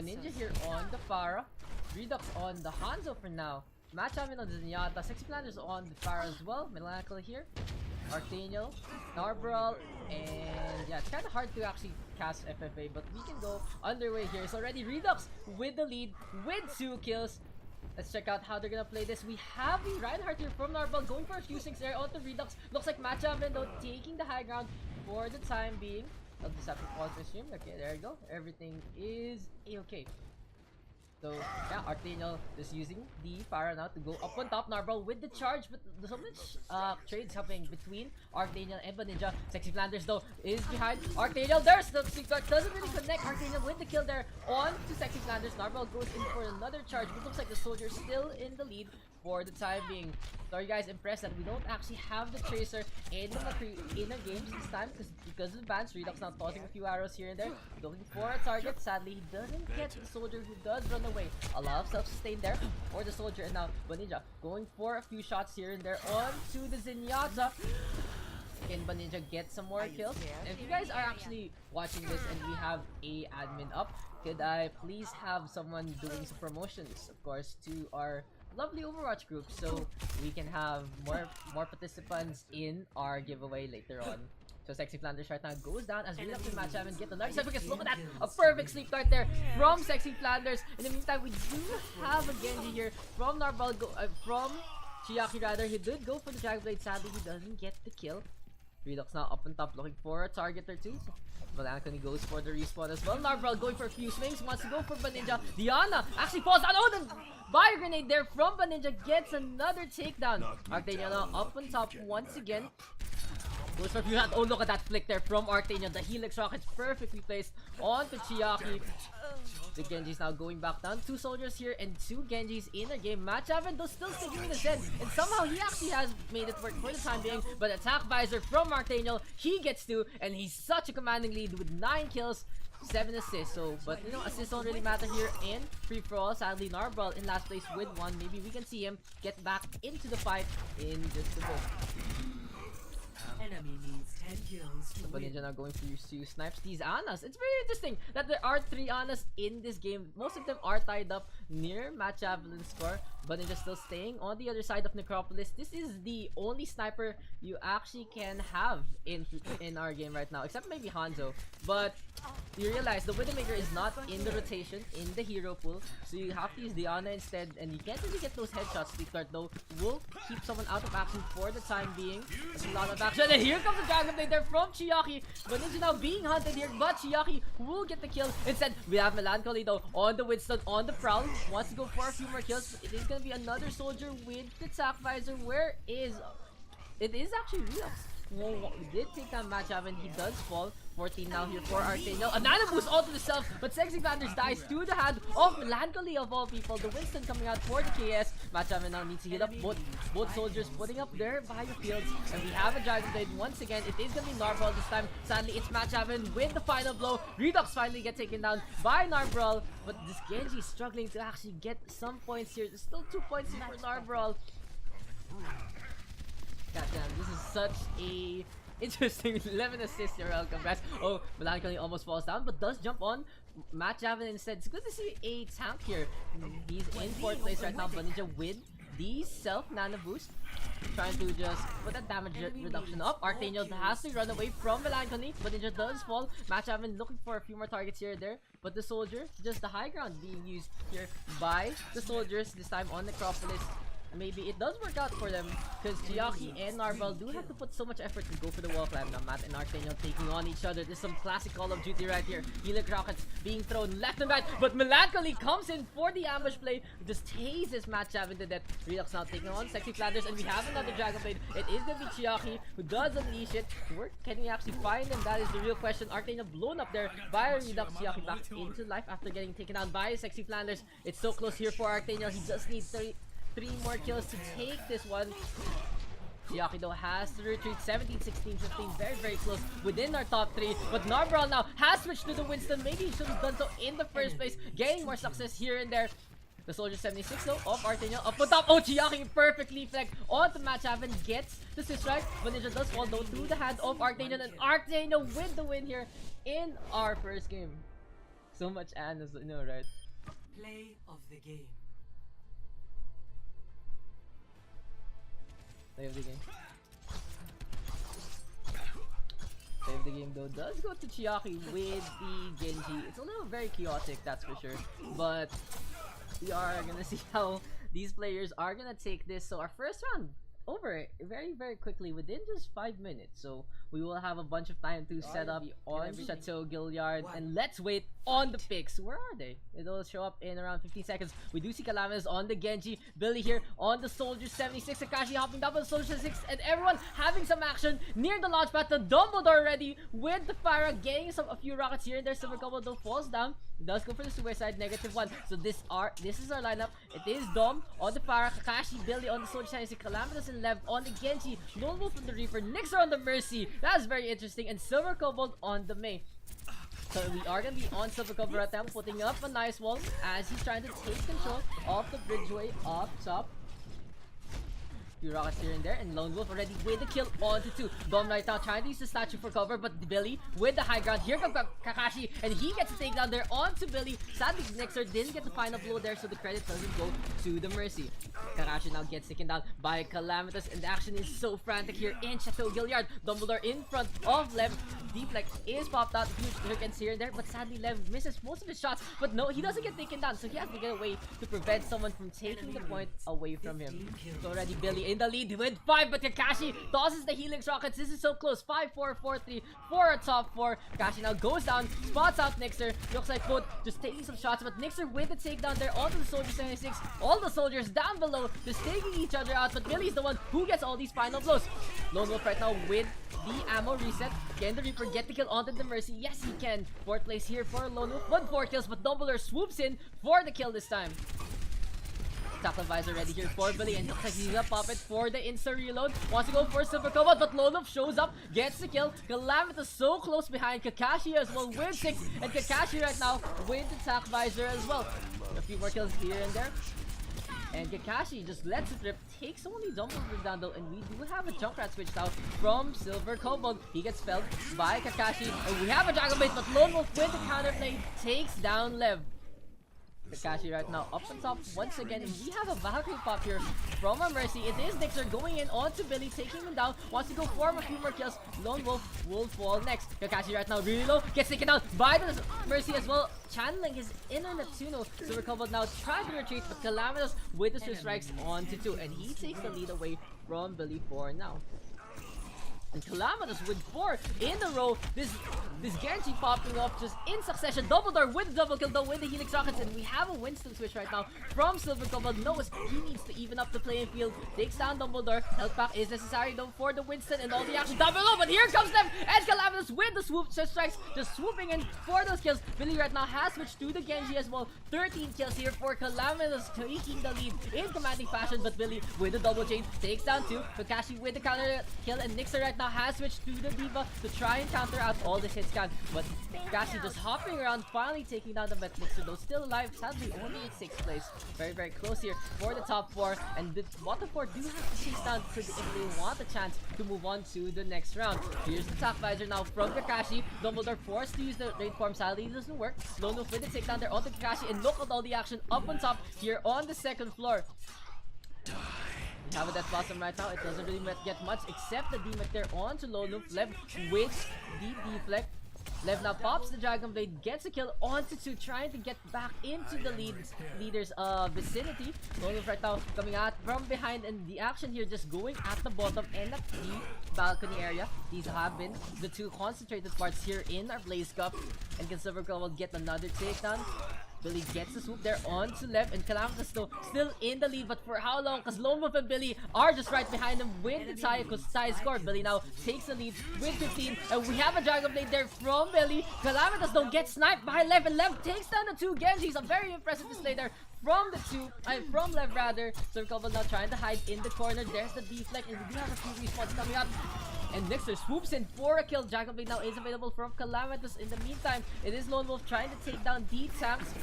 Ninja here on the Pharah. Redux on the Hanzo for now. Match having on the Zenyatta. Sexy Planners on the Pharah as well. Melancholy here. Arctaniel, Narbral, and yeah, it's kind of hard to actually cast FFA, but we can go underway here. It's already Redux with the lead with 2 kills. Let's check out how they're gonna play this. We have the Reinhardt here from Narbral going for a few things there onto Redux. Looks like Match Haven though taking the high ground for the time being. I'll just have to pause the stream. Okay, there you go. Everything is okay. So yeah, Arctaniel just using the Pharah now to go up on top. Narbral with the charge, but there's so much trades happening between Arctaniel and Ninja. Sexy Flanders though is behind Arctaniel. There's the Sneak Dart, doesn't really connect. Arctaniel with the kill there on to Sexy Flanders. Narbral goes in for another charge, but looks like the soldier still in the lead for the time being. So are you guys impressed that we don't actually have the Tracer in the games this time because of the bans? Redux now tossing a few arrows here and there, looking for a target. Sadly, he doesn't get the soldier who does run away. A lot of self-sustain there for the soldier, and now Ninja going for a few shots here and there onto the Zenyatta. Can Ninja get some more kills? And if you guys are actually watching this and we have a admin up, could I please have someone doing some promotions, of course, to our lovely Overwatch group, so we can have more participants in our giveaway later on. So Sexy Flanders right now goes down as Redux and Match Haven get the large set. Because look at that, a perfect sleep dart there from Sexy Flanders. In the meantime, we do have a Genji here from Narbral, from Chiaki rather. He did go for the Dragon Blade. Sadly, he doesn't get the kill. Redux now up on top looking for a target or two. Melancholy goes for the respawn as well. Narbral going for a few swings, wants to go for Ninja. Diana actually falls down. Oh, the fire grenade there from Ninja gets another takedown. Arctaniel now up on top once again. Goes for a few. Oh, look at that flick there from Arctaniel. The Helix Rockets perfectly placed onto Chiaki. The Genji's now going back down. 2 soldiers here and 2 Genjis in a game. Match Haven though still sticking with the Zen. And somehow he actually has made it work for the time being. But attack visor from Arctaniel. He gets 2 and he's such a commanding lead with 9 kills. 7 assists, so but you know, assists don't really matter here in free-for-all. Sadly, Narbral in last place with 1. Maybe we can see him get back into the fight in just a bit. Enemy needs 10 kills to win. Ninja now going for two snipes. These Anas. It's very interesting that there are 3 Anas in this game. Most of them are tied up near Match Haven's score, but Ninja still staying on the other side of Necropolis. This is the only sniper you actually can have in our game right now, except maybe Hanzo. But you realize the Widowmaker is not in the rotation in the hero pool, so you have to use Diana instead, and you can't really get those headshots. Sleep Dart though will keep someone out of action for the time being. There's a lot of action, and here comes the Dragon Blade there from Chiaki. But Ninja now being hunted here, but Chiaki will get the kill. Instead, we have Melancholy though on the Winston, on the prowl. Wants to go for a few more kills. It is gonna be another soldier with the attack visor. Where is it? Is actually Redux. Well, we did take down Match Haven. He does fall. 14 now here for Arctaniel. A nano boost onto the self, but Sexy Flanders dies to the hand of Melancholy of all people. The Winston coming out for the KS. Match Haven now needs to heal up both soldiers putting up their biofields. And we have a Dragon Blade once again. It is gonna be Narbral this time. Sadly, it's Match Haven with the final blow. Redux finally get taken down by Narbral, but this Genji is struggling to actually get some points here. There's still 2 points here for Narbral. Goddamn, this is such a interesting 11 assists here. Congrats. Oh, Melancholy almost falls down, but does jump on Match Haven instead. It's good to see a tank here. He's in 4th place right now, but Ninja with the self nano boost, trying to just put that damage reduction up. Arctaniel has to run away from Melancholy, but Ninja does fall. Match Haven looking for a few more targets here and there, but the soldier, just the high ground being used here by the soldiers, this time on Necropolis. Maybe it does work out for them, because Chiaki and Narbral do have to put so much effort to go for the wall climb. Now Matt and Arctaniel taking on each other. There's some classic Call of Duty right here. Helix Rockets being thrown left and right, but Melancholy comes in for the ambush play. Just tases Match Haven to death. Redux now taking on Sexy Flanders, and we have another Dragon Blade. It is gonna be Chiaki who does unleash it. Where can we actually find him? That is the real question. Arctaniel blown up there by Redux. Chiaki back into life after getting taken down by Sexy Flanders. It's so close here for Arctaniel. He just needs 3 more kills to take this one. Chiaki though has to retreat. 17, 16, 15, very, very close within our top 3. But Narbral now has switched to the Winston. Maybe he should have done so in the first place, getting more success here and there. The soldier 76 though of Arctaniel up on top. Oh, Chiaki perfectly flex onto Match Haven, gets the assist right, but Ninja does fall though to the hand of Arctaniel, and Arctaniel with the win here in our first game. So much Annas, you know, right? Play of the game. Play of the game. Play of the game though does go to Chiaki with the Genji. It's a little very chaotic, that's for sure. But we are gonna see how these players are gonna take this. So our first round over very quickly within just 5 minutes. So we will have a bunch of time to set up on Chateau Gilliard, and let's wait on the picks. Where are they? It'll show up in around 15 seconds. We do see Calamitous on the Genji, Billy here on the Soldier 76, Akashi hopping down on the Soldier 76, and everyone having some action near the launch pad. The Dumbledore ready with the Pharah, getting a few rockets here and there. Silver Couple though falls down. Does go for the suicide, -1. So this is our lineup. It is Dom on the Pharah, Kakashi, Billy on the Soldier 76, Calamitous and Lev on the Genji, Lone Wolf on the Reaper, Nixer on the Mercy. That's very interesting, and Silver Cobalt on the Mei. So we are gonna be on Silver Cobalt right now, putting up a nice wall as he's trying to take control of the bridgeway up top. Few rockets here and there, and Lone Wolf already with the kill onto 2. Dom right now trying to use the statue for cover, but Billy with the high ground. Here comes Kakashi, and he gets a takedown there onto Billy. Sadly, Nixer didn't get the final blow there, so the credit doesn't go to the Mercy. Kakashi now gets taken down by Calamitous, and the action is so frantic here in Chateau Gilliard. Dumbledore in front of Lev. Deflect is popped out. Huge hookends here and there, but sadly Lev misses most of his shots. But no, he doesn't get taken down, so he has to get away to prevent someone from taking the point away from him. So already Billy in the lead with 5, but Kakashi tosses the Helix rockets. This is so close. 5-4, 4-3 for a top 4. Kakashi now goes down, spots out Nixer. Looks like both just taking some shots, but Nixer with the takedown there onto the Soldier 76. All the soldiers down below just taking each other out, but Billy's the one who gets all these final blows. Lone Wolf right now with the ammo reset. Can the Reaper get the kill onto the Mercy? Yes, he can. 4th place here for Lone Wolf. 4 kills, but Dumbledore swoops in for the kill this time. Tackle visor ready here for Billy, and looks like he's gonna pop it for the insta reload. Wants to go for Silver Cobalt, but Lone Wolf shows up, gets the kill. Calamitous so close behind. Kakashi as well with 6, and Kakashi right now with the tack visor as well. A few more kills here and there. And Kakashi just lets it rip, takes only Dumbledore down though, and we do have a Junkrat switch now from Silver Cobalt. He gets felled by Kakashi, and we have a Dragon Blade, but Lone Wolf with the counterplay takes down Lev. Kakashi right now up on top once again, and we have a Valkyrie pop here from our Mercy. It is Nixer going in onto Billy, taking him down, wants to go for a few more kills. Lone Wolf will fall next. Kakashi right now really low, gets taken down by the Mercy as well, channeling his inner Neptuno. Silver Cobalt now trying to retreat, but Calamitous with the Swift Strikes onto 2, and he takes the lead away from Billy for now. And Calamitous with 4 in a row. This Genji popping off just in succession. Dumbledore with the double kill though with the Helix rockets, and we have a Winston switch right now from Silver Cobalt. Knows he needs to even up the playing field. Takes down Dumbledore. Health pack is necessary though for the Winston and all the action down below. But here comes them, and Calamitous with the swoop strikes, just swooping in for those kills. Billy right now has switched to the Genji as well. 13 kills here for Calamitous, taking the lead in commanding fashion. But Billy with the double chain takes down 2. Kakashi with the counter kill, and Nixer right now has switched to the Diva to try and counter out all this hit scan, but Kakashi just hopping around, finally taking down the Mixer though, still alive, sadly only in 6th place. Very close here for the top 4, and the bottom 4 do have to chase down if they want a chance to move on to the next round. Here's the top visor now from Kakashi. Dumbledore forced to use the raid form, sadly it doesn't work. Lone Wolf with the takedown there onto Kakashi, and look at all the action up on top here on the 2nd floor. We have a Death Blossom right now. It doesn't really get much except the DMAC there onto Lone Wolf. Lev with the deflect. Lev now pops the Dragon Blade, gets a kill onto 2, trying to get back into the leader's vicinity. Lone Wolf right now coming out from behind, and the action here just going at the bottom and at the balcony area. These have been the 2 concentrated parts here in our Blaze Cup. And can Silver Cobalt get another takedown? Billy gets the swoop there onto Lev, and Calamitous though still in the lead, but for how long? Because Lone Wolf and Billy are just right behind him with the tie, because tie score. Billy now takes the lead with 15, and we have a Dragon Blade there from Billy. Calamitous though gets sniped by Lev, and Lev takes down the 2 Genjis. A very impressive display there from from Lev rather. Silver Cobalt now trying to hide in the corner. There's the deflect, and we do have a few respawns coming up. And Nixer swoops in for a kill. Dragon Blade now is available from Calamitous. In the meantime, it is Lone Wolf trying to take down the tanks.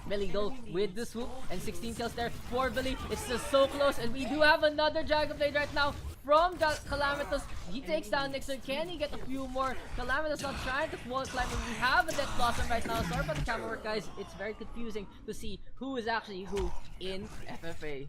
Billy though with the swoop, and 16 kills there for Billy. It's just so close, and we do have another Dragon Blade right now from Calamitous. He takes down Nixer. Can he get a few more? Calamitous not trying to wall climb. We have a Death Blossom right now. Sorry about the camera work, guys. It's very confusing to see who is actually who in FFA.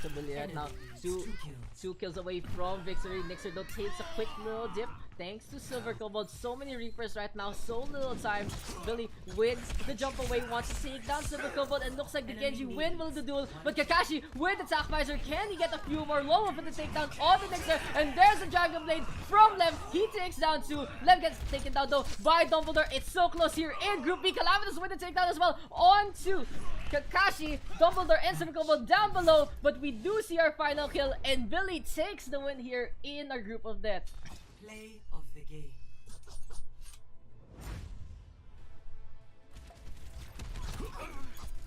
So Billy right now, two kills away from victory. Nixer though takes a quick little dip. Thanks to Silver Kobold, so many Reapers right now, so little time. Billy wins the jump away, wants to take down Silver Kobold, and looks like the Genji will the duel. But Kakashi with the Attack Visor, can he get a few more? Low for the takedown on the Nixer, and there's a Dragon Blade from Lev. He takes down 2. Lev gets taken down though by Dumbledore. It's so close here in Group B. Calamitous with the takedown as well on 2. Kakashi, Dumbledore, and Silver Kobold down below, but we do see our final kill, and Billy takes the win here in our group of death. Play of the game.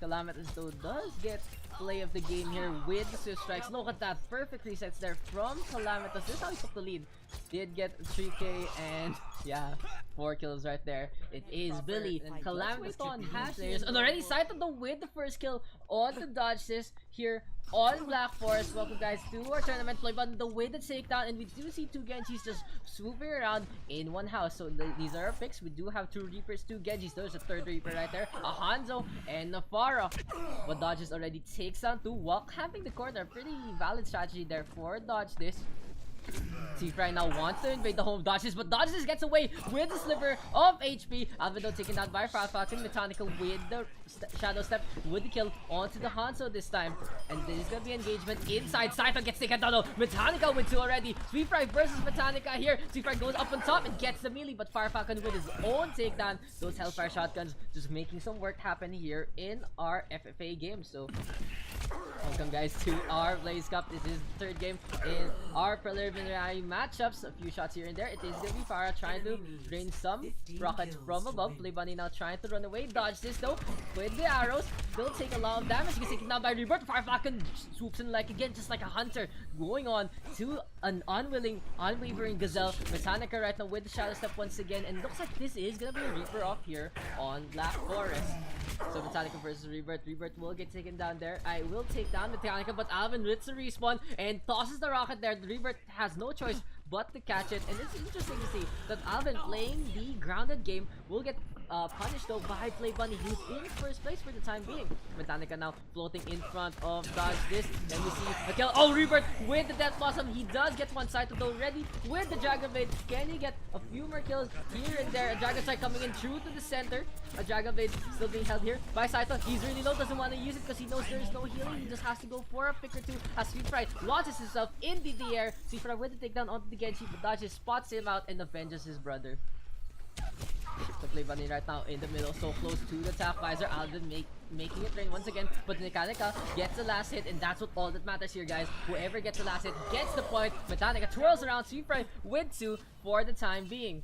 Calamitous though does get play of the game here with the Swift Strikes. Look at that, perfect resets there from Calamitous. This is how he took the lead. Did get 3k and yeah, 4 kills right there. It is Billy and Calamitous on hash players, and already sighted the with the first kill on the dodge this here on Black Forest. Welcome guys to our tournament play button, the way the takedown, and we do see 2 Genjis just swooping around in one house. So these are our picks. We do have 2 Reapers, 2 Genjis. There's a 3rd Reaper right there, a Hanzo and a Pharah. But Dodges already takes down 2 while camping the corner. Pretty valid strategy there for Dodge this. Tifa right now wants to invade the home of Dodges, but Dodges gets away with the sliver of HP. Alvin though taken down by Falcon. Metallica with the Shadow Step with the kill onto the Hanzo this time. And there's gonna be engagement inside. Saito gets taken down though. Metallica with 2 already. Sweet Fry versus Metallica here. Sweet Fry goes up on top and gets the melee, but Fire Falcon with his own takedown. Those Hellfire shotguns just making some work happen here in our FFA game. So welcome guys to our Blaze Cup. This is the 3rd game in our preliminary matchups. A few shots here and there. It is gonna be Farah trying to drain some rockets from above. Play Bunny now trying to run away. Dodge this though with the arrows. Will take a lot of damage. He gets taken down by Rebirth. Fire Falcon swoops in like again, just like a hunter, going on to an unwavering Gazelle. Metallica right now with the Shadow Step once again, and looks like this is gonna be a Reaper off here on Black Forest. So Metallica versus Rebirth. Rebirth will get taken down there. I will take down Metallica, but Alvin hits a respawn and tosses the rocket there. The Rebirth has no choice but to catch it, and it's interesting to see that Alvin playing the grounded game will get punished though by Play Bunny, who's in 1st place for the time being. Metallica now floating in front of Dodge this. Then we see a kill. Oh, Rebirth with the Death Blossom. He does get one side though ready with the Dragon Blade. Can he get a few more kills here and there? A Dragon Strike coming in true to the center. A Dragon Blade still being held here by Saito. He's really low, doesn't want to use it because he knows there is no healing. He just has to go for a pick or 2 as Sweet Fry launches himself into the air. Sweet Fry with the takedown onto the Genji, but Dodges spots him out and avenges his brother. The Play Bunny right now in the middle, so close to the Attack Visor. Alvin making it rain once again, but Metallica gets the last hit, and that's what all that matters here, guys. Whoever gets the last hit gets the point. Metallica twirls around. Sweet Fry with 2 for the time being.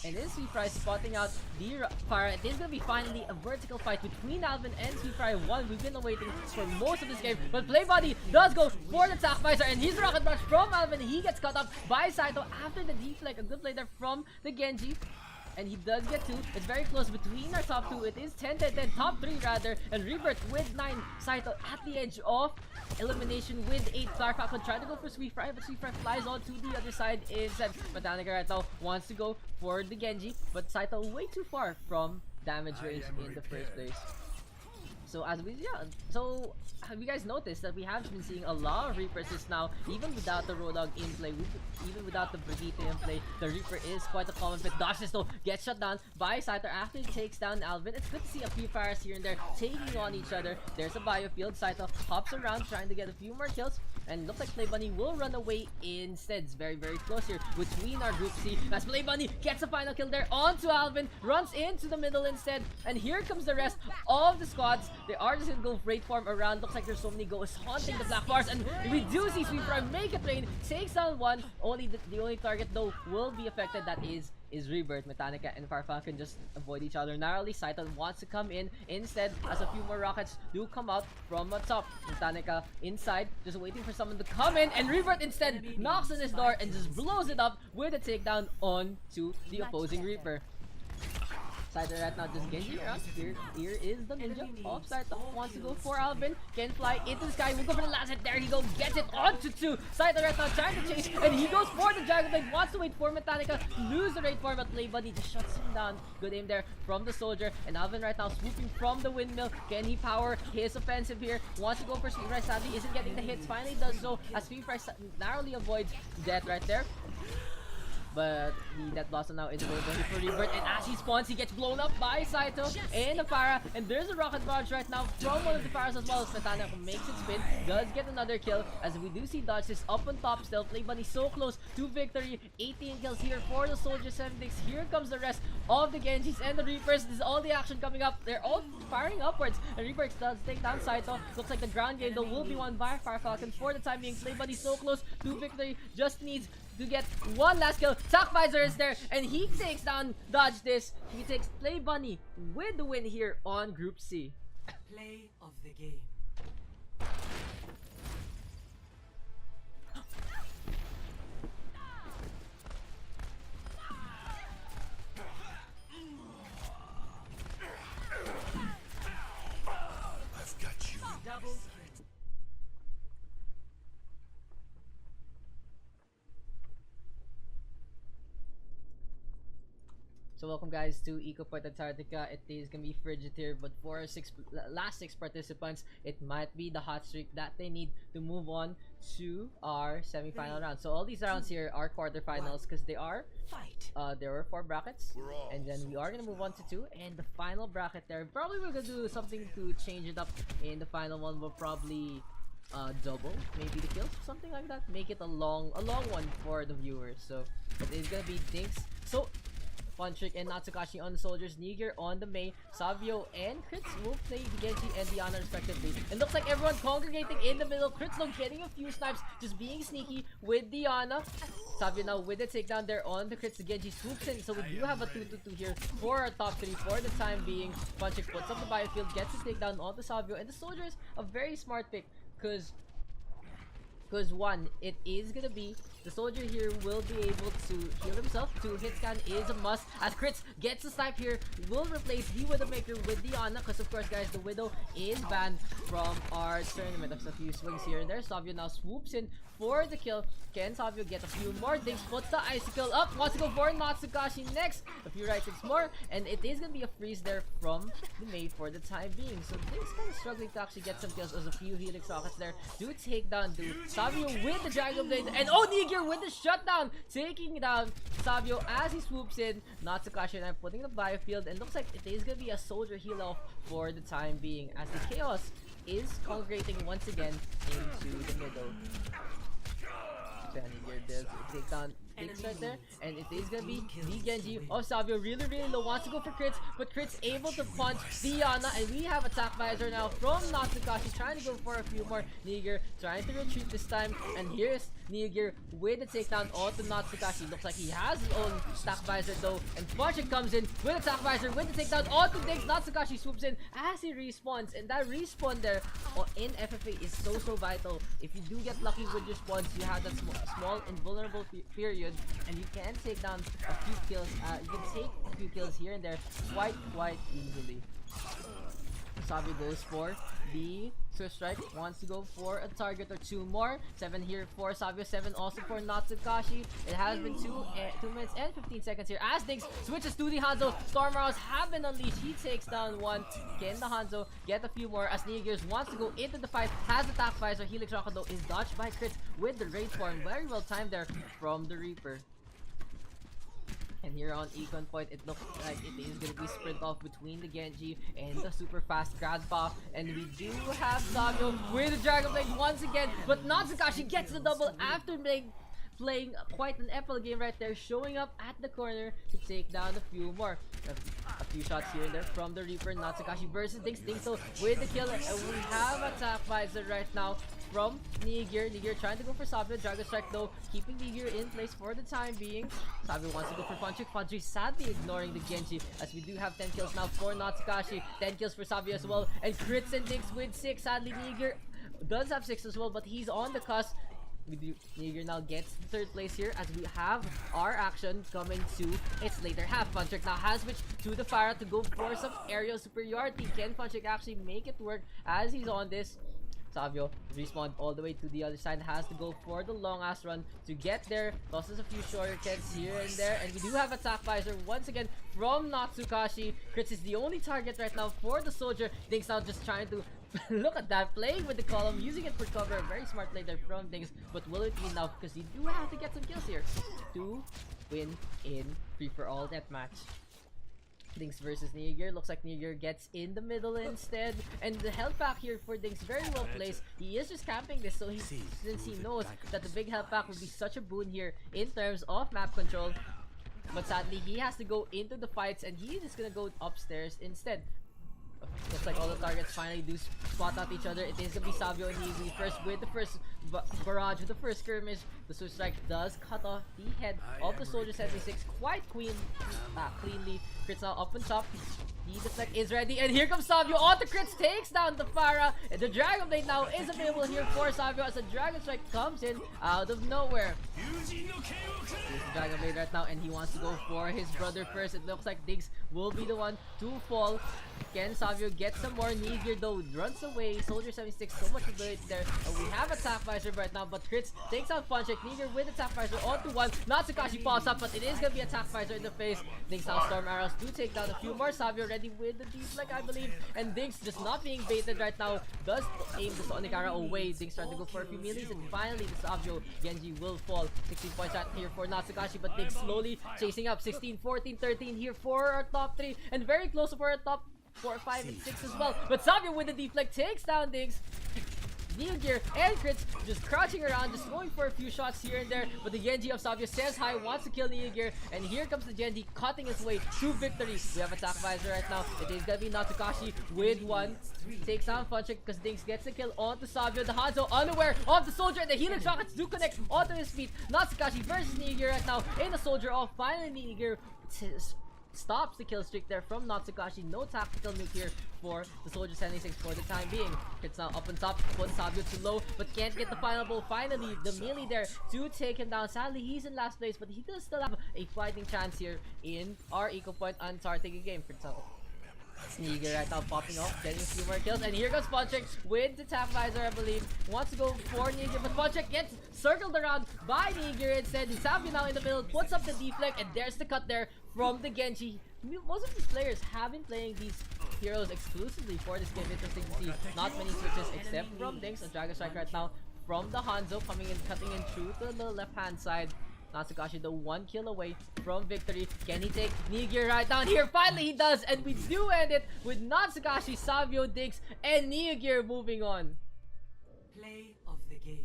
And then Sweet Fry spotting out the Fire. It is going to be finally a vertical fight between Alvin and Sweet Fry. One we've been awaiting for most of this game. But Play Bunny does go for the Attack Visor, and he's Rocket Rush from Alvin. He gets cut up by Saito after the deflect. A good play there from the Genji. And he does get 2. It's very close between our top 2. It is 10-10-10, top 3 rather. And Rebirth with 9. Saito at the edge of elimination with 8. Fire Falcon trying to go for Sweet Fry, but Sweet Fry flies on to the other side instead. Metallica right now wants to go for the Genji, but Saito way too far from damage range in the 1st place. So so have you guys noticed that we have been seeing a lot of Reapers just now, even without the Roadhog in play, even without the Brigitte in play, the Reaper is quite a common fit. Dodges though gets shut down by Saito after he takes down Alvin. It's good to see a few fires here and there taking on each other. There's a biofield. Saito hops around trying to get a few more kills, and looks like Play Bunny will run away instead. It's very close here between our group C. As Play Bunny gets a final kill there onto Alvin, runs into the middle instead, and here comes the rest of the squads. They are just gonna go raid farm around. Looks like there's so many ghosts haunting the Black Bars, and we do see Sweet Fry make it rain. Takes down 1. Only the only target though will be affected. That is Rebirth. Metallica and Fire Falcon just avoid each other narrowly. Saito wants to come in instead as a few more rockets do come out from the top. Metallica inside, just waiting for someone to come in, and Rebirth instead knocks on his door and just blows it up with a takedown on to the opposing Reaper. Saito right now just Genji around. Here is the ninja of Saito. Wants to go for Alvin. Can fly into the sky. Will go for the last hit. There he goes. Gets it onto 2. Saito right now trying to chase. And he goes for the Dragon Blade. Wants to wait for Metallica. Lose the rate for him. But Play Buddy just shuts him down. Good aim there from the soldier. And Alvin right now swooping from the windmill. Can he power his offensive here? Wants to go for Sweet Rice. Sadly isn't getting the hits. Finally does so as Sweet Rice narrowly avoids death right there. But the Death Blossom now is going for Rebirth, and as he spawns, he gets blown up by Saito and the Pharah. And there's a rocket barrage right now from one of the Pharahs as well as Metana makes it spin, does get another kill. As we do see Daks is up on top still. Play Bunny so close to victory. 18 kills here for the Soldier 76. Here comes the rest of the Genjis and the Reapers. This is all the action coming up. They're all firing upwards. And Reaper does take down Saito. Looks like the ground game though will be won by Fire Falcon for the time being. Play Bunny so close to victory. Just needs to get one last kill. Sackvisor is there and he takes down Dodge this. He takes Play Bunny with the win here on Group C. Play of the game. I've got you. Double kill. So welcome guys to Eco Point Antarctica. It is gonna be frigid here, but for our last six participants, it might be the hot streak that they need to move on to our semi-final round. So all these rounds here are quarterfinals because they are there were 4 brackets, and then we are gonna move on to 2, and the final bracket there probably we're gonna do something to change it up. In the final one, we'll probably double maybe the kills, something like that. Make it a long one for the viewers. So it is gonna be Dinks. So Funtrick and Natsukashi on the soldiers, Niger on the Mei, Savio and Crits will play the Genji and the Ana respectively. And looks like everyone congregating in the middle. Crits though getting a few snipes, just being sneaky with the Ana. Savio now with the takedown there on the Crits. The Genji swoops in, so we do have a 2-2-2 here for our top 3 for the time being. Funtrick puts up the biofield, gets the takedown on the Savio, and the soldiers a very smart pick because one, it is gonna be the soldier here will be able to heal himself. 2 hit scan is a must as Crits gets the snipe here, will replace the Widowmaker with the Ana because of course guys the Widow is banned from our tournament. There's a few swings here and there. Savio now swoops in for the kill. Can Savio get a few more things? Puts the icicle up, wants to go for Natsukashi next. A few right clicks more, and it is gonna be a freeze there from the Mei for the time being. So Dinks kind of struggling to actually get some kills as a few Helix rockets there. Do take down Savio with the Dragon Blade, and Niger with the shutdown, taking down Savio as he swoops in. Natsukashi and I'm putting the biofield, and looks like it is gonna be a soldier heal off for the time being as the chaos is congregating once again into the middle. Niger does take down Dinks right there, and it is gonna be the Genji of Savio. Really low, wants to go for Crits, but Crits able to punch the Ana, and we have attack visor now from Natsukashi trying to go for a few more. Niger trying to retreat this time, and here's Niger with the takedown onto Natsukashi. Looks like he has his own attack visor though, and Funtrick comes in with attack visor with the takedown onto Dinks. Natsukashi swoops in as he respawns, and that respawn there in FFA is so vital. If you do get lucky with your spawns, you have that small invulnerable period, and you can take down a few kills. You can take a few kills here and there quite easily. Savio goes for the Swift Strike, wants to go for a target or 2 more. 7 here for Savio, 7 also for Natsukashi. It has been 2 minutes and 15 seconds here as Dinks switches to the Hanzo. Storm Arrows have been unleashed. He takes down 1. Can the Hanzo get a few more as Nigers wants to go into the fight? Has attack visor. Helix Rocket though is dodged by Crits with the Rage Form. Very well timed there from the Reaper. And here on Econ Point, it looks like it is going to be sprint off between the Genji and the super fast Grandpa. And we do have Savio with the Dragon Blade once again, but Natsukashi gets the double after playing quite an epic game right there, showing up at the corner to take down a few more. A few shots here and there from the Reaper. Natsukashi versus Dinks. Dinks with the kill, and we have attack visor right now from Niger. Niger trying to go for Savio. Dragon Strike though, keeping Niger in place for the time being. Savio wants to go for Funtrick. Funtrick sadly ignoring the Genji as we do have 10 kills now for Natsukashi. 10 kills for Savio as well. And Crits and Dinks with 6. Sadly Niger does have 6 as well, but he's on the cusp. Neger now gets the third place here as we have our action coming to its later half. Funtrick now has switched to the Pharah to go for some aerial superiority. Can Funtrick actually make it work as he's on this? Savio respawned all the way to the other side, has to go for the long ass run to get there. Tosses a few shortcuts here and there, and we do have attack visor once again from Natsukashi. Crits is the only target right now for the soldier. Dinks now just trying to look at that, playing with the column, using it for cover. Very smart play there from Dinks, but will it be enough? Because you do have to get some kills here to win in free-for-all deathmatch. Dinks versus Neger. Looks like Neger gets in the middle instead. And the health pack here for Dinks, very well placed. He is just camping this, so since he knows that the big health pack would be such a boon here in terms of map control. But sadly, he has to go into the fights, and he is gonna go upstairs instead. Looks like all the targets finally do spot out each other. It is gonna be Savio and Easy first with the first barrage, with the first skirmish. The switch strike does cut off the head of the Soldier 76 quite cleanly. Crits now up and top. The deflect is ready, and here comes Savio on the crits, takes down the Pharah. And the Dragon Blade now is available here for Savio as a Dragon Strike comes in out of nowhere. Here's the Dragon Blade right now, and he wants to go for his brother first. It looks like Diggs will be the one to fall. Can Savio get some more? Neger though runs away. Soldier 76, so much ability there. We have attack visor right now, but crits takes out Funcheck. Neger with attack visor onto one. Natsukashi pops up, but it is gonna be attack visor in the face. Dinks now storm arrows do take down a few more. Savio ready with the deflect, I believe. And Dinks just not being baited right now. Does aim the Sonic arrow away. Dinks trying to go for a few melees, and finally the Savio Genji will fall. 16 points out here for Natsukashi, but Dinks slowly chasing up. 16, 14, 13 here for our top 3, and very close for our top 4, 5, and 6 as well. But Savio with the deflect takes down Dinks. Neger and Crits just crouching around, just going for a few shots here and there. But the Genji of Savio says hi, wants to kill Neger, and here comes the Genji cutting his way to victory. We have attack visor right now. It is gonna be Natsukashi with one. Takes down Funcheck because Dinks gets the kill onto Savio. The Hanzo unaware of the soldier, and the Helix rockets do connect onto his feet. Natsukashi versus Neger right now in the soldier off. Finally Neger stops the kill streak there from Natsukashi. No tactical nuke here for the Soldier 76 for the time being. It's now up on top, put Savio too low, but can't get the final ball. Finally, the melee there to take him down. Sadly, he's in last place, but he does still have a fighting chance here in our eco point and starting a game for himself. Neger right now popping off, getting a few more kills, and here goes Funcheck with the tap visor, I believe. Wants to go for Neger, but Funcheck gets circled around by Neger instead. Savio now in the middle, puts up the deflect, and there's the cut there from the Genji. Most of these players have been playing these heroes exclusively for this game. Interesting to see. Not many switches except from Dinks. A Dragon Strike right now from the Hanzo coming in, cutting in through to the left hand side. Natsukashi the 1 kill away from victory. Can he take Neger right down here? Finally he does, and we do end it with Natsukashi, Savio, Dinks, and Neger moving on. Play of the game.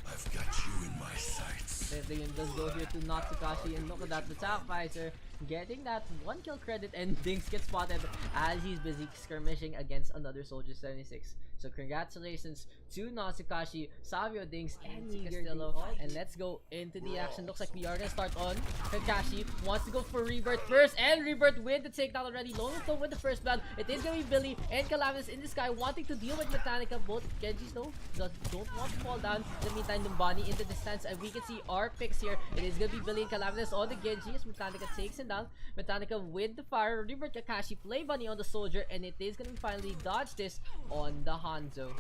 I've got you in my sights. The game does go here to Natsukashi, and look at that, the Tap Visor getting that 1 kill credit, and Dinks gets spotted as he's busy skirmishing against another Soldier 76. So congratulations to Natsukashi, Savio, Dinks, and Castillo. And let's go into the action. Looks like we are gonna start on Kakashi. Wants to go for Rebirth first, and Rebirth with the takedown already. Lone Wolf with the first blood. It is gonna be Billy and Calaminus in the sky wanting to deal with Mechanica. Both Genjis though don't want to fall down. In the meantime, Numbani in the distance, and we can see our picks here. It is gonna be Billy and Calaminus on the Genji as Mechanica takes him down. Mechanica with the fire. Rebirth, Kakashi, play bunny on the soldier, and it is gonna finally dodge this on the Hanzo.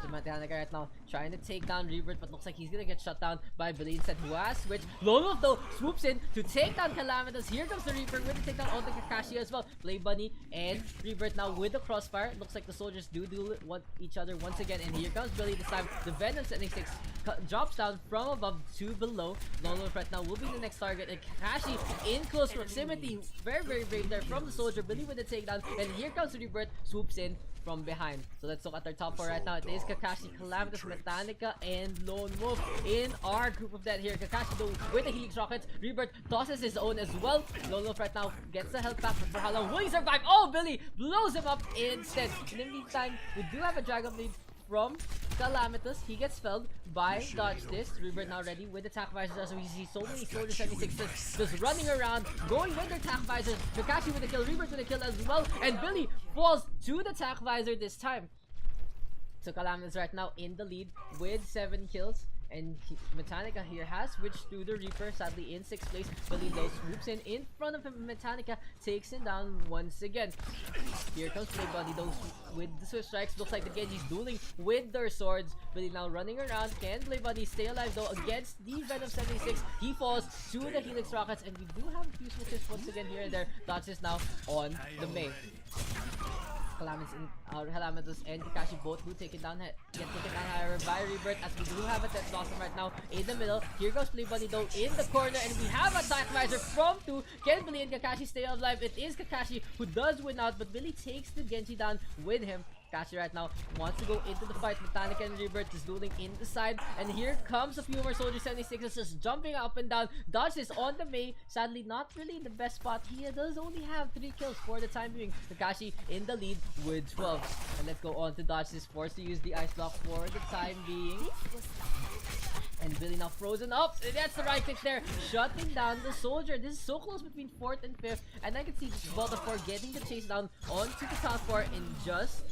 So Mechanica right now trying to take down Rebirth, but looks like he's gonna get shut down by Billy instead, who has switch. Lone Wolf though swoops in to take down Calamitous. Here comes the Reaper with the takedown on the Kakashi as well. Play Bunny and Rebirth now with the crossfire. Looks like the soldiers do each other once again, and here comes Billy this time. The Venom 76 drops down from above to below. Lone Wolf right now will be the next target, and Kakashi in close proximity. Very brave there from the soldier. Billy with the takedown, and here comes Rebirth, swoops in from behind. So let's look at our top 4 right now. It is Kakashi, Calamitous, Mechanica, and Lone Wolf in our group of dead here. Kakashi though with the Helix Rockets. Rebirth tosses his own as well. Lone Wolf right now gets the health back, but for how long will he survive? Oh, Billy blows him up instead. In the meantime, we do have a Dragon Blade from Calamitous. He gets felled by Dodge this. Rebirth now ready with attack visors as we see so many Soldier 76s just running around, going with their attack visors. Kakashi with a kill, Rebirth with a kill as well, and Billy falls to the attack visor this time. So Calamitous right now in the lead with 7 kills. And Metallica here has switched to the Reaper, sadly in 6th place. Billy though swoops in front of him. Metallica takes him down once again. Here comes Playbuddy though with the Swift Strikes. Looks like the Genji's dueling with their swords. Billy now running around. Can Playbuddy stay alive though against the Venom 76? He falls to the Helix Rockets, and we do have a few switches once again here and there. Dodge is now on the main. Calamitous and Kakashi both do take it down, get taken down however by Rebirth, as we do have a Test Blossom right now in the middle. Here goes Playbuddy though in the corner, and we have a Attack Visor from 2. Can Billy and Kakashi stay alive? It is Kakashi who does win out, but Billy takes the Genji down with him. Kakashi right now wants to go into the fight. Metallica and Rebirth is dueling in the side, and here comes a few more Soldier 76s just jumping up and down. Dodge is on the Mei, sadly not really in the best spot. He does only have 3 kills for the time being. Kakashi in the lead with 12. And let's go on to Dodge is forced to use the Ice Block for the time being. And Billy now frozen up. That's the right click there, shutting down the Soldier. This is so close between 4th and 5th, and I can see Volta getting the chase down onto the top 4 in just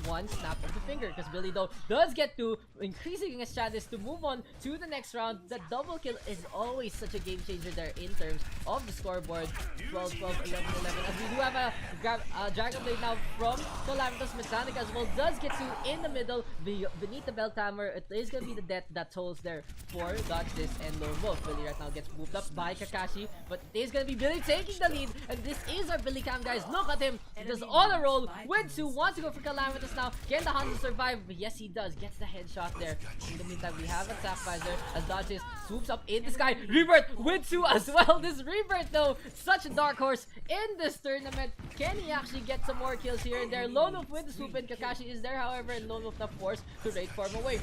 one snap of the finger, because Billy though does get to increasing his chances to move on to the next round. The double kill is always such a game changer there in terms of the scoreboard. 12, 12, 11, 11. As we do have a Dragon Blade now from Calamitous. Metallica as well does get to in the middle beneath the Belt Hammer. It is gonna be the death that tolls there for Dodge this and Lone Wolf. Billy right now gets moved up by Kakashi, but it is gonna be Billy taking the lead, and this is our Billy Cam, guys. Look at him, he does on a roll with 2, wants to go for Calamitous now. Can the Hanzo survive? Yes, he does. Gets the headshot there. In the meantime, we have a Attack Visor as Dodges swoops up in the sky. Rebirth with 2 as well. This Rebirth though, such a dark horse in this tournament. Can he actually get some more kills here and there? Lone Wolf with the swoop in. Kakashi is there, however, and Lone Wolf now forced to raid farm away.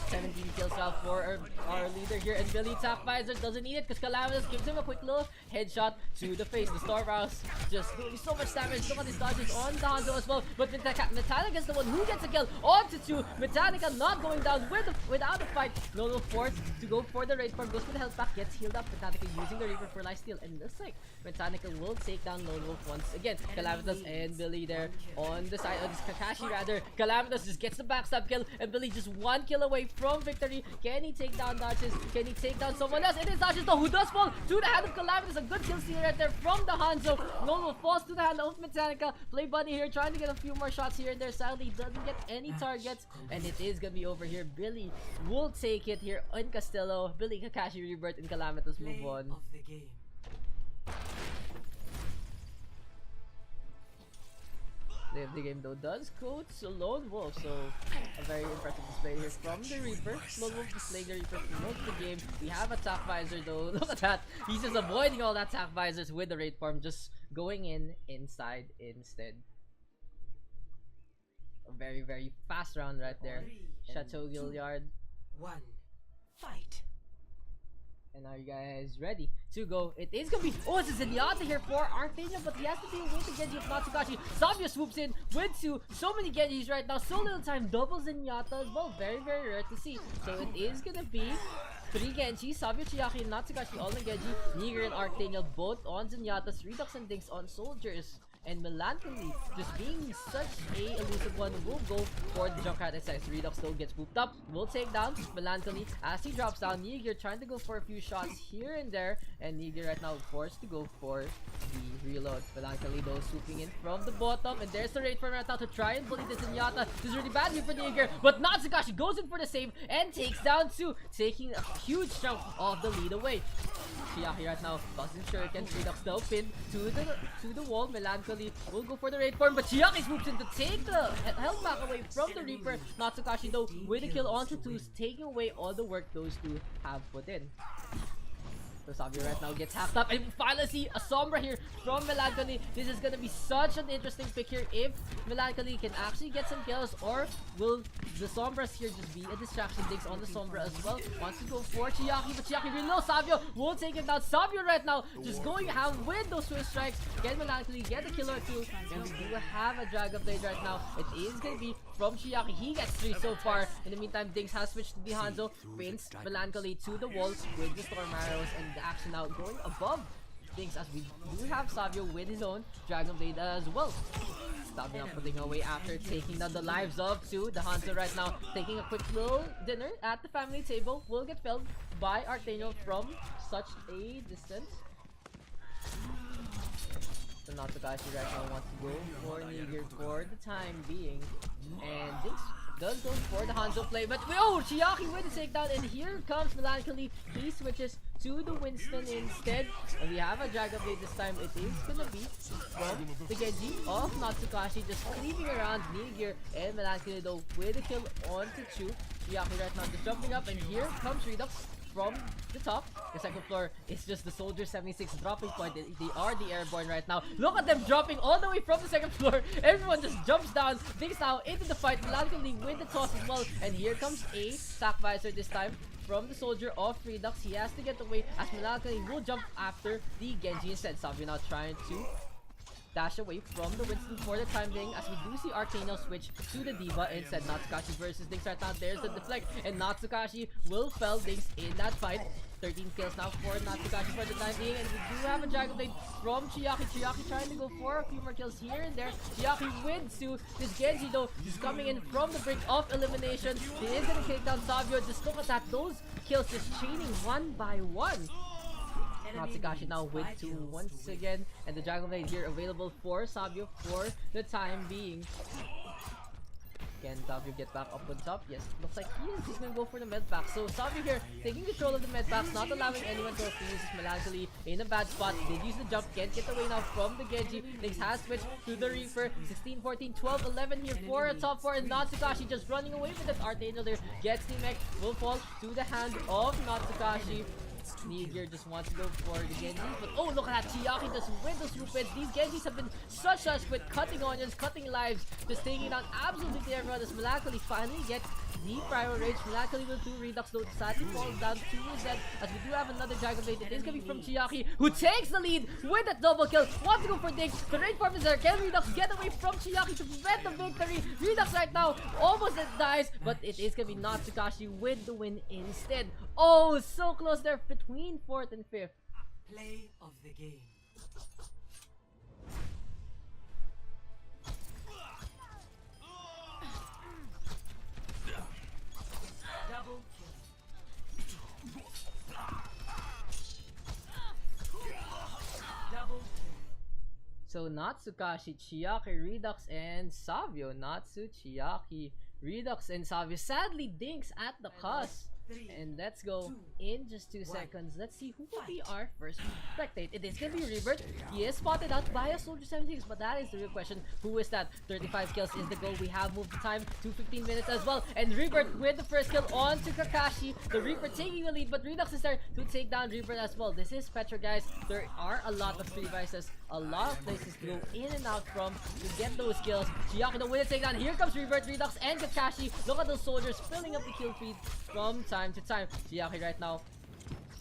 17 kills now for our leader here, and Billy Attack Visor doesn't need it because Calamitous gives him a quick little headshot to the face. The Stormhouse just doing so much damage. Look at these dodges on the Hanzo as well, but Metallica is the one who gets a kill onto 2. Metallica not going down without a fight. Lone Wolf forced to go for the raid farm, goes for the health pack, gets healed up. Metallica using the Reaper for lifesteal, and looks like Metallica will take down Lone Wolf once again. Calamitous and Billy there on the side, Kakashi rather. Calamitous just gets the backstab kill, and Billy just 1 kill away from victory. Can he take down Dodges? Can he take down someone else? It is Dodges though who does fall to the hand of Calamitous. A good kill steal right there from the Hanzo. Lone Wolf falls to the hand of Metallica. Playbuddy here trying to get a few more shots here and there. Sadly doesn't get any targets, and it is gonna be over here. Billy will take it here in Castillo. Billy, Kakashi, Rebirth, and Calamitous move on. Of the game. The game though does go to Lone Wolf, so a very impressive display here from the Reaper. Lone Wolf displaying the Reaper for most of the game. We have Attack Visor though. Look at that. He's just avoiding all that Attack Visors with the raid farm, just going inside instead. A very, very fast round right there. Chateau Gilliard. 1. Fight. And are you guys ready to go? It is gonna be, oh, it's a Zenyatta here for Arthenia, but he has to deal with the Genji of Natsukashi. Zabia swoops in with 2. So many Genjis right now, so little time. Double Zenyatta as well. Very, very rare to see. So it is gonna be 3 Genji, Sabio, Chiaki, and Natsukashi all on Genji. Neger and Arctaniel both on Zenyatta's. Redux and Dinks on Soldiers. And Melancholy, just being such a elusive one, will go for the Junkrat SS. Redux though gets pooped up, will take down Melancholy as he drops down. Neger trying to go for a few shots here and there, and Neger right now forced to go for the reload. Melancholy though swooping in from the bottom, and there's the raid for right now to try and bully the Zenyatta. This is really bad here for Neger, but Natsukashi goes in for the save and takes down 2, taking a huge chunk of the lead away. Chiaki right now tossing shurikens. Redux though pinned to the wall. Melancholy will go for the raid form, but Chiaki swoops in to take the health back away from the Reaper. Natsukashi though with a kill onto 2, taking away all the work those 2 have put in. So Savio right now gets hacked up, and we finally see a Sombra here from Melancholy. This is gonna be such an interesting pick here if Melancholy can actually get some kills, or will the Sombras here just be a distraction? Daks on the Sombra as well. Wants to go for Chiaki, but Chiaki really low. Savio won't take him down. Savio right now just going ham with those Swiss strikes. Get Melancholy, get a kill or two, and we do have a Dragon Blade right now. It is gonna be from Chiaki. He gets 3 so far. In the meantime, Daks has switched to the Hanzo, pins Melancholy to the wall with the Storm Arrows, and the action now going above Daks as we do have Savio with his own Dragon Blade as well. Savio now putting away after taking down the lives of 2. The Hanzo right now taking a quick little dinner at the family table. Will get felled by Artaniel from such a distance. So Natsukashi right now wants to go for Nigir for the time being. And Daks does go for the Hanzo play, but oh, Chiaki with the takedown, and here comes Melancholy. He switches to the Winston instead, and we have a Dragon Blade this time. It is gonna be from the Genji of Natsukashi, just cleaving around Nigir, and Melancholy though with a kill onto Chu. Chiaki right now just jumping up, and here comes Redux from the top. The second floor is just the Soldier 76 dropping point. They are the airborne right now. Look at them dropping all the way from the second floor. Everyone just jumps down. Daks now into the fight. Melancholy with the toss as well. And here comes a Sack Visor this time from the Soldier of Redux. He has to get away as Melancholy will jump after the Genji instead. Savio now trying to dash away from the Winston for the time being, as we do see Arcaniel switch to the Diva instead. Natsukashi versus Daks right now. There's the deflect, and Natsukashi will fell Daks in that fight. 13 kills now for Natsukashi for the time being, and we do have a Dragon Blade from Chiaki. Chiaki trying to go for a few more kills here and there. Chiaki wins to this Genji though. He's coming in from the brink of elimination. He is gonna take down Savio. Just look at that. Those kills just chaining one by one. Natsukashi now with 2 once again, and the Dragon Blade here available for Savio for the time being. Can Savio get back up on top? Yes, looks like he's gonna go for the med pack. So Savio here taking control of the med packs, not allowing anyone to use his Melancholy in a bad spot. They use the jump, can't get away now from the Genji. Daks has switched to the Reaper. 16, 14, 12, 11 here for a top 4, and Natsukashi just running away with that Archangel there. Gets the mech, will fall to the hand of Natsukashi. Nigir just wants to go for the Genji, but oh, look at that. Chiaki just with those Rupids. These Genjis have been such with cutting onions, cutting lives, just taking down absolutely everyone as Melancholy finally gets the prior rage. Melancholy will do Redux though. Sadly falls down to his death, as we do have another Dragon Blade. It is coming from Chiaki, who takes the lead with that double kill. Wants to go for Daks. The rage farm is there. Can Redux get away from Chiaki to prevent the victory? Redux right now almost dies, but it is gonna be Natsukashi with the win instead. Oh, so close there between 4th and 5th. Play of the game. Double kill. Double kill. So Natsukashi, Chiaki, Redux, and Savio. Natsu, Chiaki, Redux, and Savio. Sadly, Daks at the cusp. And let's go in just 2 seconds. Let's see who will be our first spectate. It is gonna be Rebirth. He is spotted out by a Soldier 76, but that is the real question. Who is that? 35 kills is the goal. We have moved the time to 15 minutes as well. And Rebirth with the first kill on to Kakashi. The Reaper taking the lead, but Redux is there to take down Rebirth as well. This is Petra, guys. There are a lot of free vices, a lot of places to go in and out from to get those kills. Chiaki with a takedown. Here comes Rebirth, Redux, and Kakashi. Look at those soldiers filling up the kill feed from time to time. Chiaki right now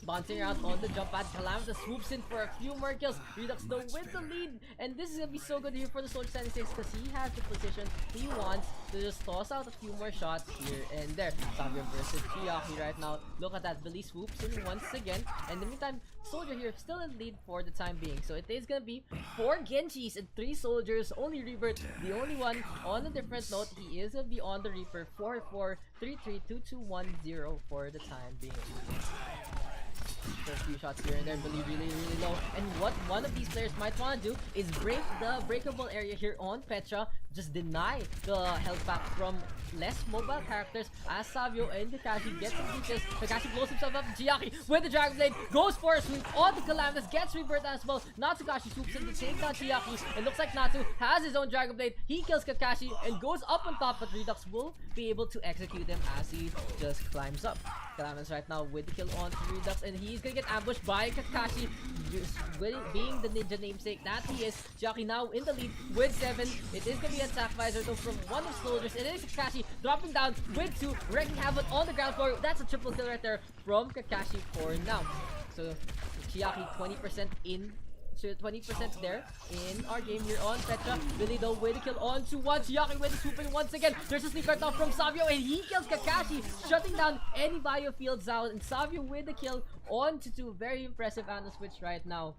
bouncing around on the jump pad. Calamity swoops in for a few more kills. Redux though with the lead, and this is gonna be so good here for the Soldier 76 because he has the position he wants to just toss out a few more shots here and there. Savio versus Chiaki right now. Look at that. Billy swoops in once again, and in the meantime, Soldier here still in lead for the time being. So it is gonna be 4 Genjis and 3 soldiers. Only Rebirth, the only one on a different note. He is gonna be on the Reaper. 4-4, 3-3, 2-2, 1-0 for the time being. For a few shots here and there, Billy really low. And what one of these players might want to do is break the breakable area here on Petra. just deny the health pack from less mobile characters as Savio and Kakashi get some details. Kakashi blows himself up. Chiaki with the Dragon Blade goes for a sweep on the Calamitous, gets rebirth as well. Natsukashi swoops in to take down Chiaki. It looks like Natsu has his own Dragon Blade. He kills Kakashi and goes up on top, but Redux will be able to execute him as he just climbs up. Calamitous right now with the kill on Redux, and he's gonna get ambushed by Kakashi, just being the ninja namesake that he is. Chiaki now in the lead with 7. It is gonna be an attack visor though from one of the soldiers. It is Kakashi dropping down with 2, wreaking havoc on the ground floor. That's a triple kill right there from Kakashi for now. So Chiaki 20% in. So 20% there in our game here on Petra. Billy though with the kill on to 1. Chiaki with the swooping once again. There's a sneak right now from Savio and he kills Kakashi, shutting down any biofields out. And Savio with the kill on to 2. Very impressive on the switch right now.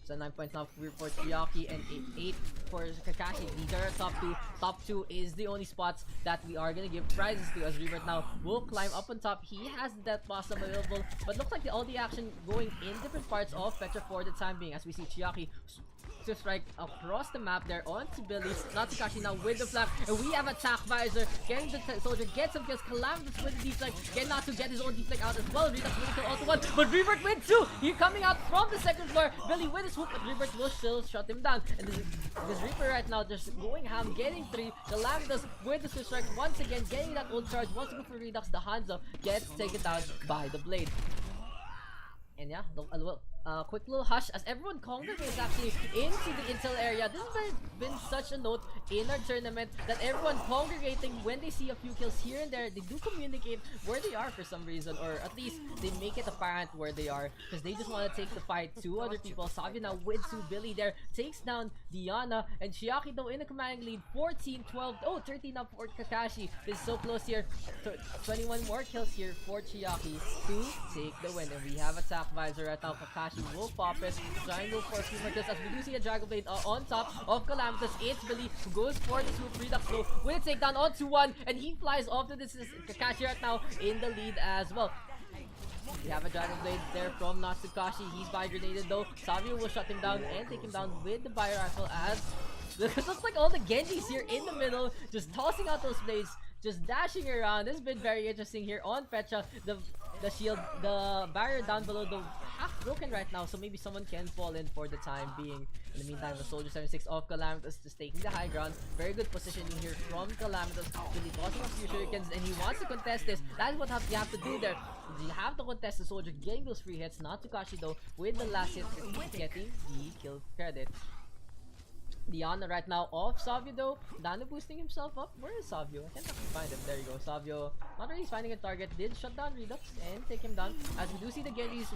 So 9 points now for Chiaki and 8 for Kakashi. These are our top 2. Top 2 is the only spots that we are gonna give prizes to, as Rebirth now will climb up on top. He has the Death Blossom available, but looks like all the action going in different parts of Petra for the time being, as we see Chiaki to strike across the map there onto Billy. Natsukashi now with the flank, and we have attack visor. Getting the soldier, get some kills. Calamitous with the deflect. Get not to get his own deflect out as well. Redux with the kill also 1, but Rebirth with 2. He coming out from the second floor. Billy with his swoop, but Rebirth will still shut him down. And this Reaper right now just going ham, getting 3. Calamitous with the switch strike once again, getting that ult charge. Wants to go for Redux. The Hanzo gets taken down by the blade. And yeah, quick little hush as everyone congregates actually into the intel area. This has been such a note in our tournament that everyone congregating when they see a few kills here and there. They do communicate where they are for some reason, or at least they make it apparent where they are, because they just want to take the fight to other people. Savio now with 2. Billy there takes down Diana, and Chiaki though in the commanding lead 14-12. Oh, 13 now for Kakashi. This is so close here. 21 more kills here for Chiaki to take the win, and we have attack visor right now. Kakashi will pop it, trying to go for a few more kills, as we do see a Dragon Blade on top of Calamitous. It's Billy who goes for the swoop. Redux low with a takedown onto 1, and he flies off to this. Kakashi right now in the lead as well. We have a Dragon Blade there from Natsukashi. He's bi-grenaded though. Savio will shut him down and take him down with the bio rifle, as it looks like all the Genjis here in the middle just tossing out those blades, just dashing around. This has been very interesting here on Petra. The shield, the barrier down below, though half broken right now, so maybe someone can fall in for the time being. In the meantime, the Soldier 76 of Calamitous just taking the high ground. Very good positioning here from Calamitous. Really tossing a few shurikens, and he wants to contest this. That's what you have to do there. You have to contest the Soldier, getting those free hits. Natsukashi though with the last hit, getting the kill credit. Diana right now of Savio though. Dano boosting himself up. Where is Savio? I can't actually find him. There you go. Savio not really finding a target. Did shut down Redux and take him down. As we do see the Genjis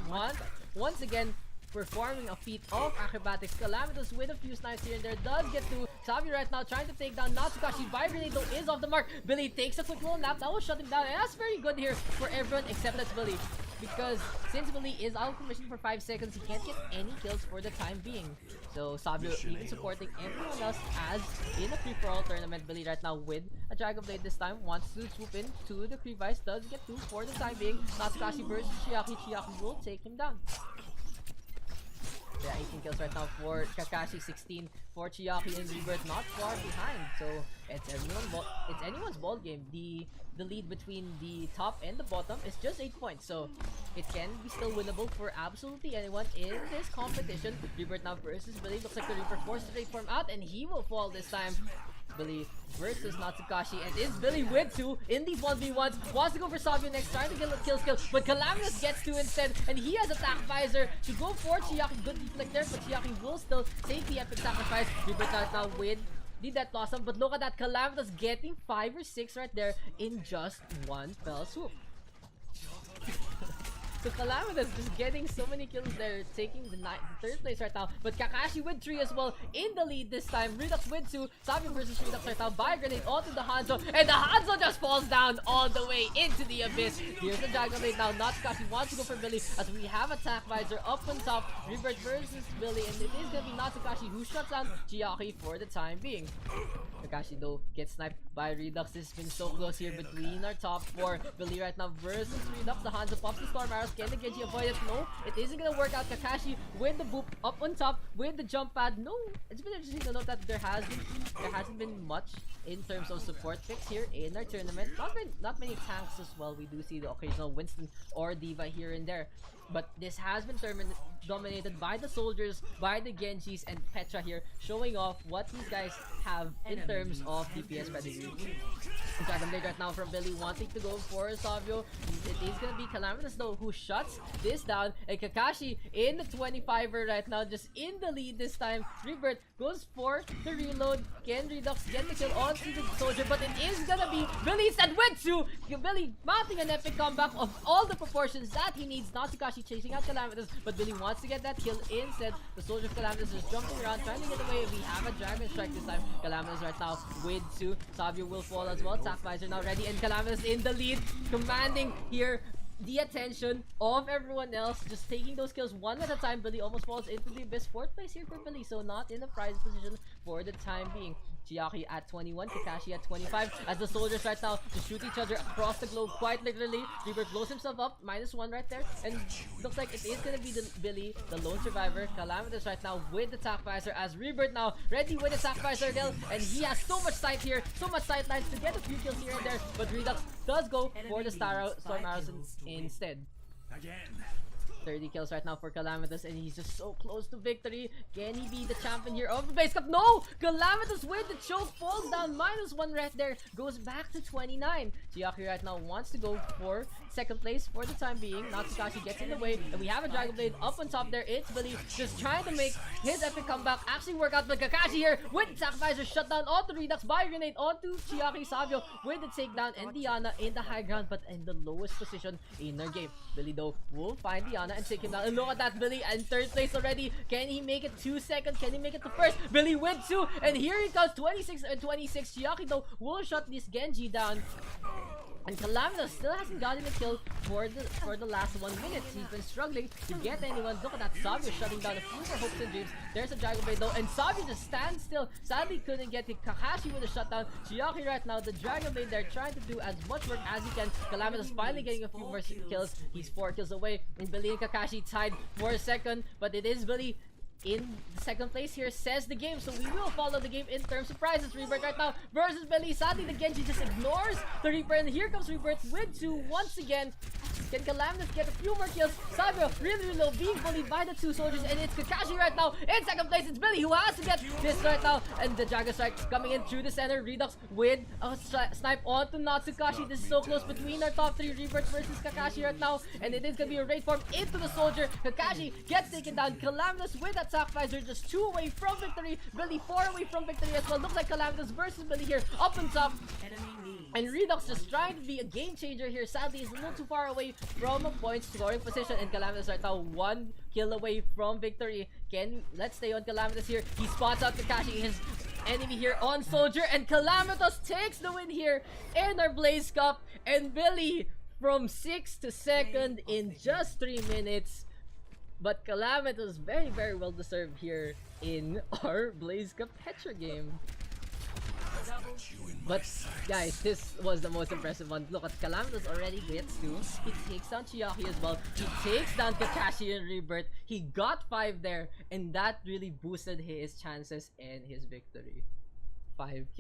once again performing a feat of acrobatics. Calamitous with a few snipes here and there does get to Savio right now, trying to take down Natsukashi. Bi-grenade though is off the mark. Billy takes a quick little nap. That will shut him down, and that's very good here for everyone except that's Billy, because since Billy is out of commission for 5 seconds, he can't get any kills for the time being. So Savio even supporting everyone else, as in a free-for-all tournament. Billy right now with a Dragon Blade this time wants to swoop in to the Crevice. Does get 2 for the time being. Natsukashi versus Chiaki. Chiaki will take him down. Yeah, 18 kills right now for Kakashi, 16 for Chiaki, and Rebirth not far behind. So it's anyone's ball game. The lead between the top and the bottom is just 8 points, so it can be still winnable for absolutely anyone in this competition. Rebirth now versus Billy. Looks like the Reaper forced to form out, and he will fall this time. Billy versus Natsukashi, and is Billy with 2 in these 1v1s. Wants to go for Savio next, trying to get a kill, but Calamitous gets 2 instead, and he has attack visor to go for Chiaki. Good deflect there, but Chiaki will still take the epic sacrifice. Rebirth now with the Death Blossom, but look at that, Calamitous getting 5 or 6 right there in just one fell swoop. So Calamitous just getting so many kills there, taking the 3rd place right now. But Kakashi with 3 as well in the lead this time. Redux with 2. Savio versus Redux right now. Bi-grenade onto the Hanzo, and the Hanzo just falls down all the way into the abyss. Here's the Dragon Blade now. Natsukashi wants to go for Billy, as we have attack visor up on top. Rebirth versus Billy, and it is gonna be Natsukashi who shuts down Chiaki for the time being. Kakashi though gets sniped by Redux. This has been so close here between our top 4. Billy right now versus Redux. The Hanzo pops the Storm Arrows, Rebirth. Can the Genji avoid it? No, it isn't gonna work out. Kakashi with the boop up on top with the jump pad. No, it's been interesting to note that there hasn't been much in terms of support picks here in our tournament. Not many tanks as well. We do see the occasional Winston or Diva here and there. But this has been dominated by the soldiers, by the Genjis, and Petra here, showing off what these guys have in terms of DPS pedigree. Dragon Blade right now from Billy wanting to go for Savio. It is gonna be Calamitous though who shuts this down, and Kakashi in the 25er right now, just in the lead this time. Rebirth goes for the reload. Can Redux get the kill on the soldier? But it is gonna be Billy instead with two. Billy mounting an epic comeback of all the proportions that he needs. Not Kakashi chasing out Calamitous, but Billy wants to get that kill instead. The soldier of Calamitous is jumping around, trying to get away. We have a Dragon Strike this time. Calamitous right now with two. Savio will fall as well. Attack visor now ready, and Calamitous in the lead, commanding here the attention of everyone else, just taking those kills one at a time. Billy almost falls into the abyss. 4th place here for Billy, so not in a prize position for the time being. Chiaki at 21, Kakashi at 25, as the soldiers right now just shoot each other across the globe quite literally. Rebirth blows himself up, -1 right there, and looks like it is gonna be the Billy, the lone survivor. Calamitous right now with the attack visor, as Rebirth now ready with the attack visor again, and he has so much sight here, so much sight lines to get a few kills here and there, but Redux does go for the Storm Arrows instead. Again. 30 kills right now for Calamitous, and he's just so close to victory. Can he be the champion here of the base cup? No! Calamitous with the choke falls down, -1 right there, goes back to 29. Chiaki right now wants to go for 2nd place for the time being. Natsukashi gets in the way, and we have a Dragon Blade up on top there. It's Billy just trying to make his epic comeback actually work out, but Kakashi here with attack visor shut down onto Redux, by grenade onto Chiaki. Savio with the takedown, and Diana in the high ground, but in the lowest position in their game. Billy though will find Diana and take him down, and look at that, Billy in 3rd place already. Can he make it to 2nd? Can he make it to 1st? Billy with 2, and here he comes, 26 and 26. Chiaki though will shut this Genji down, and Calamitous still hasn't gotten a kill for the last 1 minute. He's been struggling to get anyone. Look at that, Savio shutting down a few more hopes and dreams. There's a Dragon Blade though, and Savio just stands still. Sadly couldn't get it. Kakashi with a shutdown. Chiaki right now, the Dragon Blade there, trying to do as much work as he can. Calamitous finally getting a few more kills. He's 4 kills away, and Billy and Kakashi tied for 2nd, but it is Billy in 2nd place here, says the game, so we will follow the game in terms of prizes. Rebirth right now versus Billy. Sadly the Genji just ignores the Reaper, and here comes Rebirth with 2 once again. Can Calamitous get a few more kills? Savio really low, being bullied by the 2 soldiers, and it's Kakashi right now in 2nd place. It's Billy who has to get this right now, and the Dragon Strike coming in through the center. Redux with a snipe onto Natsukashi. This is so close between our top 3, Rebirth versus Kakashi right now, and it is gonna be a raid form into the soldier. Kakashi gets taken down. Calamitous with attack visor, just 2 away from victory. Billy 4 away from victory as well. Looks like Calamitous versus Billy here up on top. And Redux just trying to be a game changer here. Sadly, he's a little too far away from a point scoring position, and Calamitous right now 1 kill away from victory. Let's stay on Calamitous here. He spots out Kakashi, his enemy here on soldier, and Calamitous takes the win here in our Blaze Cup, and Billy from 6th to 2nd in just 3 minutes. But Calamitous very, very well deserved here in our Blaze Cup Petra game. But guys, this was the most impressive one. Look at Calamitous already gets 2. He takes down Chiaki as well. He takes down Kakashi and Rebirth. He got 5 there, and that really boosted his chances and his victory. 5 kills.